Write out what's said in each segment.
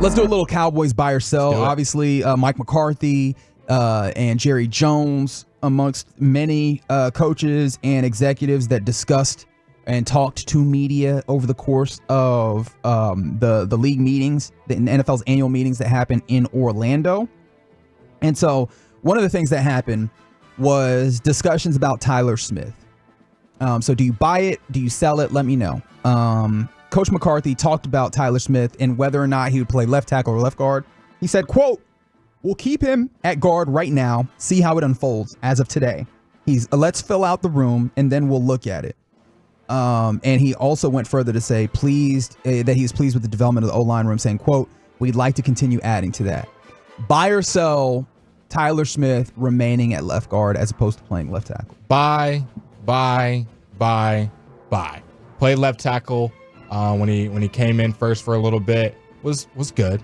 Let's do a little Cowboys buy or sell. Obviously, Mike McCarthy and Jerry Jones, amongst many coaches and executives that discussed and talked to media over the course of the league meetings, the NFL's annual meetings that happen in Orlando. And so one of the things that happened was discussions about Tyler Smith. So do you buy it? Do you sell it? Let me know. Coach McCarthy talked about Tyler Smith and whether or not he would play left tackle or left guard. He said, quote, "We'll keep him at guard right now, see how it unfolds as of today. Let's fill out the room and then we'll look at it." And he also went further to say that he's pleased with the development of the O-line room, saying, quote, "We'd like to continue adding to that." Buy or sell Tyler Smith remaining at left guard as opposed to playing left tackle? Buy. Played left tackle when he came in first for a little bit. Was good.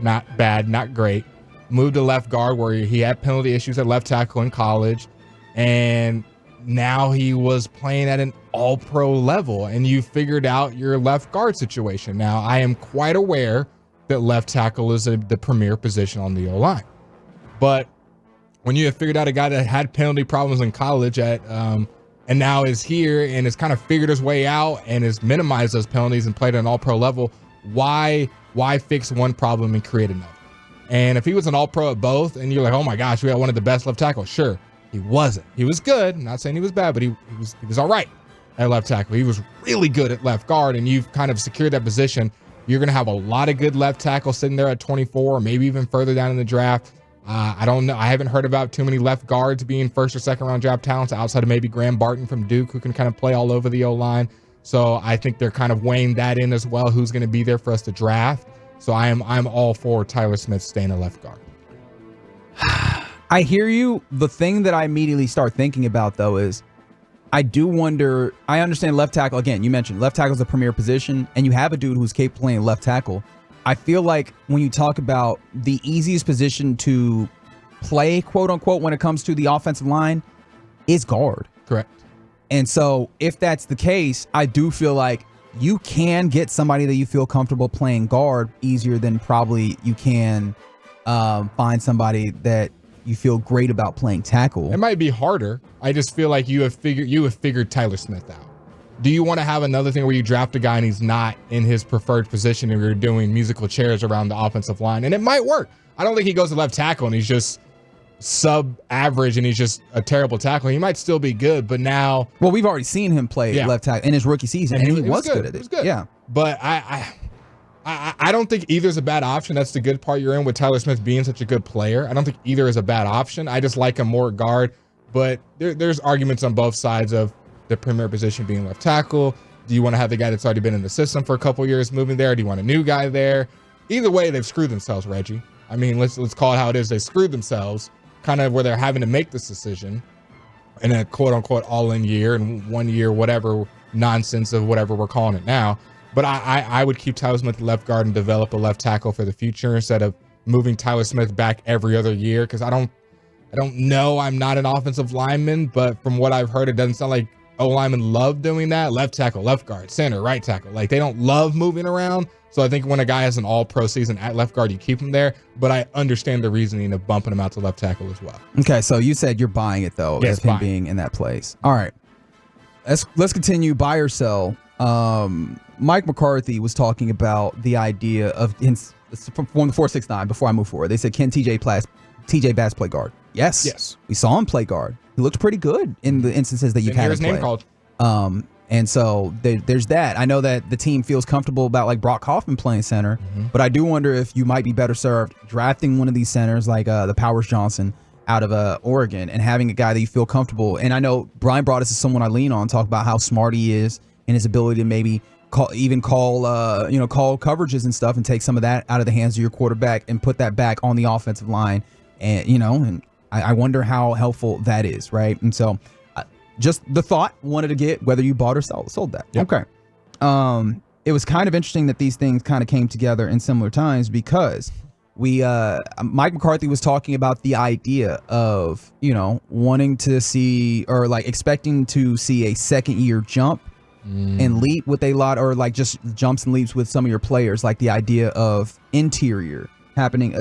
Not bad, not great. Moved to left guard where he had penalty issues at left tackle in college. And now he was playing at an all-pro level, and you figured out your left guard situation. Now, I am quite aware that left tackle is the premier position on the O-line. But when you have figured out a guy that had penalty problems in college and now is here and has kind of figured his way out and has minimized those penalties and played at an all-pro level, why fix one problem and create another? And if he was an all-pro at both and you're like, oh my gosh, we got one of the best left tackles, sure. He wasn't. He was good. I'm not saying he was bad, but he was all right at left tackle. He was really good at left guard, and you've kind of secured that position. You're going to have a lot of good left tackles sitting there at 24, or maybe even further down in the draft. I don't know. I haven't heard about too many left guards being first or second round draft talents outside of maybe Graham Barton from Duke, who can kind of play all over the O-line. So I think they're kind of weighing that in as well. Who's going to be there for us to draft? So I'm all for Tyler Smith staying at left guard. I hear you. The thing that I immediately start thinking about, though, is I do wonder. I understand left tackle. Again, you mentioned left tackle is a premier position, and you have a dude who's capable of playing left tackle. I feel like when you talk about the easiest position to play, quote unquote, when it comes to the offensive line, is guard. Correct. And so if that's the case, I do feel like you can get somebody that you feel comfortable playing guard easier than probably you can find somebody that you feel great about playing tackle. It might be harder. I just feel like you have figured Tyler Smith out. Do you want to have another thing where you draft a guy and he's not in his preferred position and you're doing musical chairs around the offensive line? And it might work. I don't think he goes to left tackle and he's just sub-average and he's just a terrible tackle. He might still be good, but now... Well, we've already seen him play left tackle in his rookie season, and he was good at it. He was good. Yeah. But I don't think either is a bad option. That's the good part you're in with Tyler Smith being such a good player. I don't think either is a bad option. I just like him more at guard. But there's arguments on both sides of the premier position being left tackle. Do you want to have the guy that's already been in the system for a couple years moving there? Do you want a new guy there? Either way, they've screwed themselves, Reggie. I mean, let's call it how it is. They screwed themselves, kind of where they're having to make this decision in a quote-unquote all-in year and 1 year, whatever nonsense of whatever we're calling it now. But I would keep Tyler Smith left guard and develop a left tackle for the future instead of moving Tyler Smith back every other year, because I don't know. I'm not an offensive lineman, but from what I've heard, it doesn't sound like O-linemen love doing that. Left tackle, left guard, center, right tackle. Like, they don't love moving around. So I think when a guy has an all-pro season at left guard, you keep him there. But I understand the reasoning of bumping him out to left tackle as well. Okay, so you said you're buying it, though, yes, as him being in that place. All right. Let's continue. Buy or sell. Mike McCarthy was talking about the idea of, from the 469, before I move forward, they said, can TJ Bass play guard? Yes. We saw him play guard. He looked pretty good in the instances that you've had him play. Name called. And so there's that. I know that the team feels comfortable about like Brock Hoffman playing center, but I do wonder if you might be better served drafting one of these centers like the Powers Johnson out of Oregon and having a guy that you feel comfortable. And I know Brian Broaddus is someone I lean on, talk about how smart he is and his ability to maybe call coverages and stuff and take some of that out of the hands of your quarterback and put that back on the offensive line. And I wonder how helpful that is, right? And so just the thought, wanted to get whether you bought or sold that. Yep. Okay. It was kind of interesting that these things kind of came together in similar times because Mike McCarthy was talking about the idea of, wanting to see or like expecting to see a second year jump and leap with a lot, or like just jumps and leaps with some of your players, like the idea of interior happening,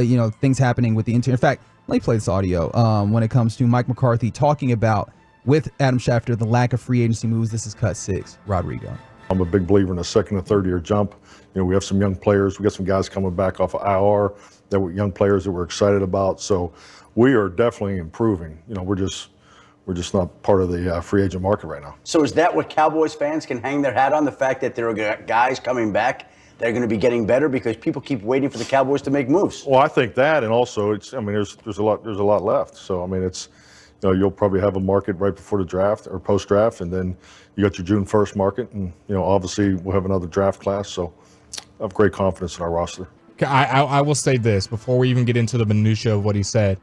things happening with the interior. In fact, let me play this audio when it comes to Mike McCarthy talking about, with Adam Schefter, the lack of free agency moves. This is cut 6, Rodrigo. I'm a big believer in a second and third year jump. We have some young players. We got some guys coming back off of IR that were young players that we're excited about. So we are definitely improving. We're just not part of the free agent market right now. So is that what Cowboys fans can hang their hat on, the fact that there are guys coming back that are going to be getting better, because people keep waiting for the Cowboys to make moves? Well, I think that, and also there's a lot left. So it's you'll probably have a market right before the draft or post draft, and then you got your June 1st market, and obviously we'll have another draft class. So I have great confidence in our roster. I will say this before we even get into the minutia of what he said,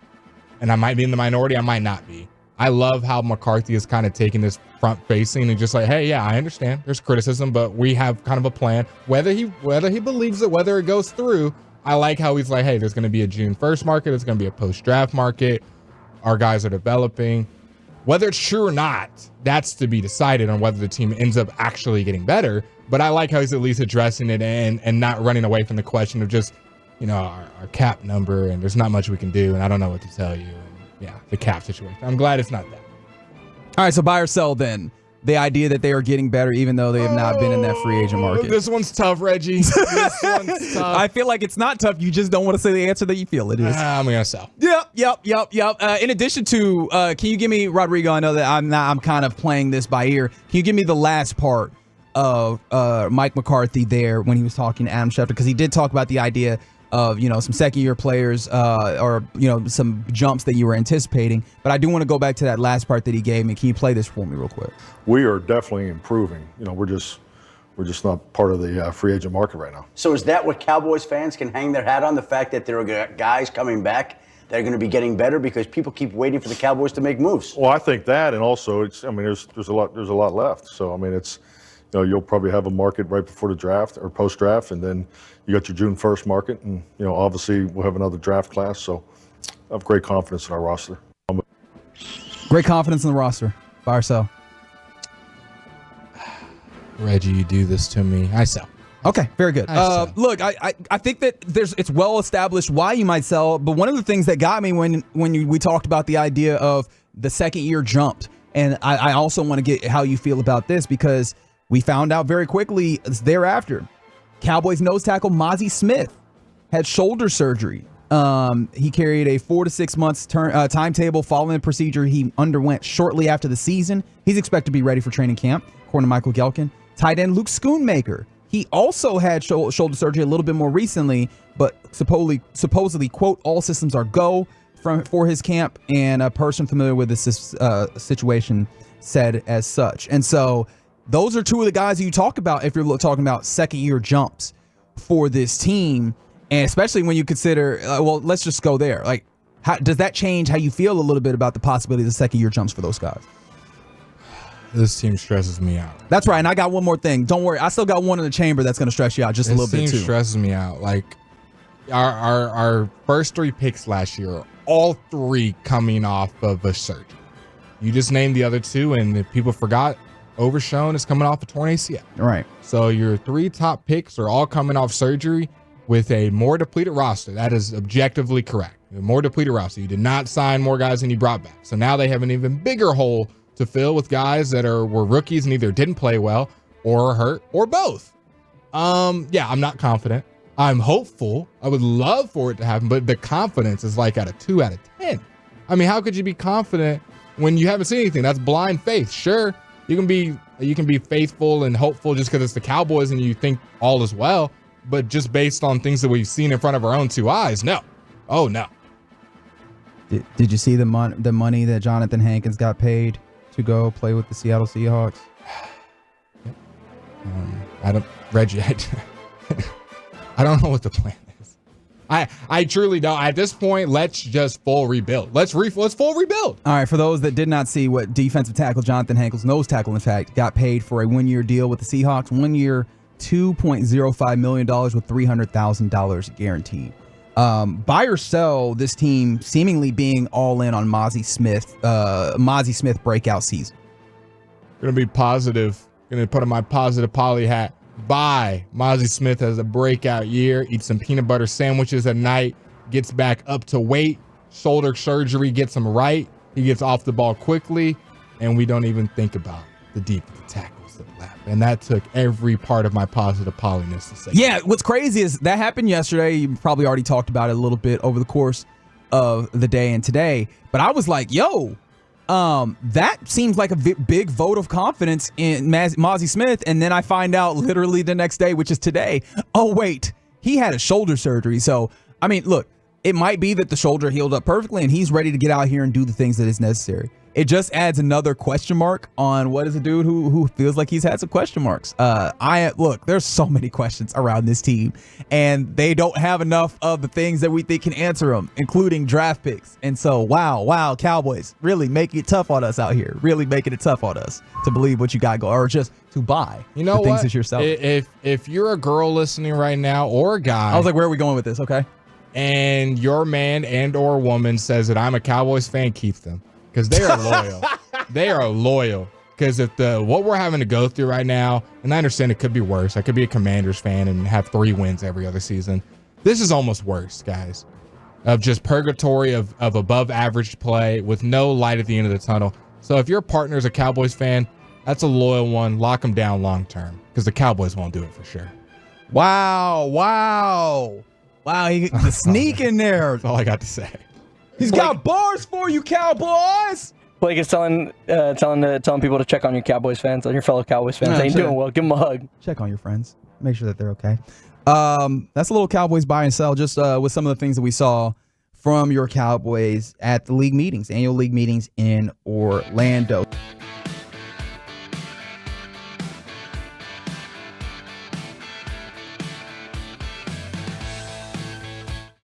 and I might be in the minority, I might not be. I love how McCarthy is kind of taking this front facing and just like, hey, yeah, I understand there's criticism, but we have kind of a plan. Whether he believes it, whether it goes through, I like how he's like, hey, there's going to be a June 1st market. There's going to be a post-draft market. Our guys are developing. Whether it's true or not, that's to be decided on whether the team ends up actually getting better. But I like how he's at least addressing it and not running away from the question of just, our cap number, and there's not much we can do, and I don't know what to tell you. Yeah, the cap situation. I'm glad it's not that. All right, so buy or sell then. The idea that they are getting better even though they have not been in that free agent market. This one's tough, Reggie. This one's tough. I feel like it's not tough. You just don't want to say the answer that you feel it is. I'm going to sell. Yep. In addition to, can you give me, Rodrigo, I know that I'm kind of playing this by ear. Can you give me the last part of Mike McCarthy there when he was talking to Adam Schefter? Because he did talk about the idea of some second year players or some jumps that you were anticipating, but I do want to go back to that last part that he gave me. Can you play this for me real quick? We are definitely improving. We're just not part of the free agent market right now. So is that what Cowboys fans can hang their hat on, the fact that there are guys coming back that are going to be getting better, because people keep waiting for the Cowboys to make moves? Well, I think that, and also there's a lot left. So you'll probably have a market right before the draft or post draft, and then you got your June 1st market, and obviously we'll have another draft class. So I have great confidence in our roster. Great confidence in the roster. Buy or sell? Reggie, you do this to me. I sell. Okay, very good. Look, I think that it's well established why you might sell, but one of the things that got me when we talked about the idea of the second year jump, and I also want to get how you feel about this, because we found out very quickly thereafter, Cowboys nose tackle Mazi Smith had shoulder surgery. He carried a 4 to 6 months timetable following the procedure he underwent shortly after the season. He's expected to be ready for training camp, according to Michael Gelkin. Tight end Luke Schoonmaker, he also had shoulder surgery a little bit more recently, but supposedly, quote, all systems are go for his camp, and a person familiar with this situation said as such. And so those are two of the guys you talk about if you're talking about second year jumps for this team, and especially when you consider, let's just go there. Like, how does that change how you feel a little bit about the possibility of the second year jumps for those guys? This team stresses me out. That's right, and I got one more thing. Don't worry, I still got one in the chamber that's going to stress you out just a little bit too. This team stresses me out. Like, our first 3 picks last year, all 3 coming off of a surgery. You just named the other 2, and if people forgot, Overshown is coming off a torn ACL. Right. So your 3 top picks are all coming off surgery with a more depleted roster. That is objectively correct. A more depleted roster. You did not sign more guys than you brought back. So now they have an even bigger hole to fill with guys that were rookies and either didn't play well or hurt or both. Yeah, I'm not confident. I'm hopeful. I would love for it to happen, but the confidence is like at a 2 out of 10. I mean, how could you be confident when you haven't seen anything? That's blind faith. Sure, you can be faithful and hopeful just because it's the Cowboys and you think all is well, but just based on things that we've seen in front of our own 2 eyes, no. Oh no. Did you see the money that Jonathan Hankins got paid to go play with the Seattle Seahawks? Reggie, I don't know what the plan is. I truly don't. At this point, let's just full rebuild. Let's full rebuild. All right, for those that did not see what defensive tackle Jonathan Hankins, nose tackle in fact, got paid for a 1-year deal with the Seahawks. 1 year, $2.05 million with $300,000 guaranteed. Buy or sell this team seemingly being all in on Mazi Smith breakout season? Going to be positive Going to put on my positive poly hat. Bye. Mazi Smith has a breakout year. Eats some peanut butter sandwiches at night. Gets back up to weight. Shoulder surgery gets him right. He gets off the ball quickly. And we don't even think about the deep of the tackles that left. And that took every part of my positive polyness to say. Yeah, what's crazy is that happened yesterday. You probably already talked about it a little bit over the course of the day and today. But I was like, yo, that seems like a big vote of confidence in Mazi Smith. And then I find out literally the next day, which is today, oh, wait, he had a shoulder surgery. So, I mean, look, it might be that the shoulder healed up perfectly and he's ready to get out here and do the things that is necessary. It just adds another question mark on what is a dude who feels like he's had some question marks. Look, there's so many questions around this team, and they don't have enough of the things that we think can answer them, including draft picks. And so, wow, Cowboys really making it tough on us out here. Really making it tough on us to believe what you got going, or just to buy the things that you're selling. If you're a girl listening right now, or a guy, I was like, where are we going with this? Okay. And your man and or woman says that I'm a Cowboys fan, keep them. Because they are loyal. They are loyal. Because if what we're having to go through right now, and I understand it could be worse. I could be a Commanders fan and have 3 wins every other season. This is almost worse, guys. Of just purgatory of above average play with no light at the end of the tunnel. So if your partner's a Cowboys fan, that's a loyal one. Lock them down long term. Because the Cowboys won't do it for sure. Wow, the sneak in there. That's all I got to say. He's got bars for you, Cowboys. Blake is telling people to check on your Cowboys fans, on your fellow Cowboys fans. They ain't doing well. Give them a hug. Check on your friends. Make sure that they're okay. That's a little Cowboys buy and sell, just with some of the things that we saw from your Cowboys at the league meetings, annual league meetings in Orlando.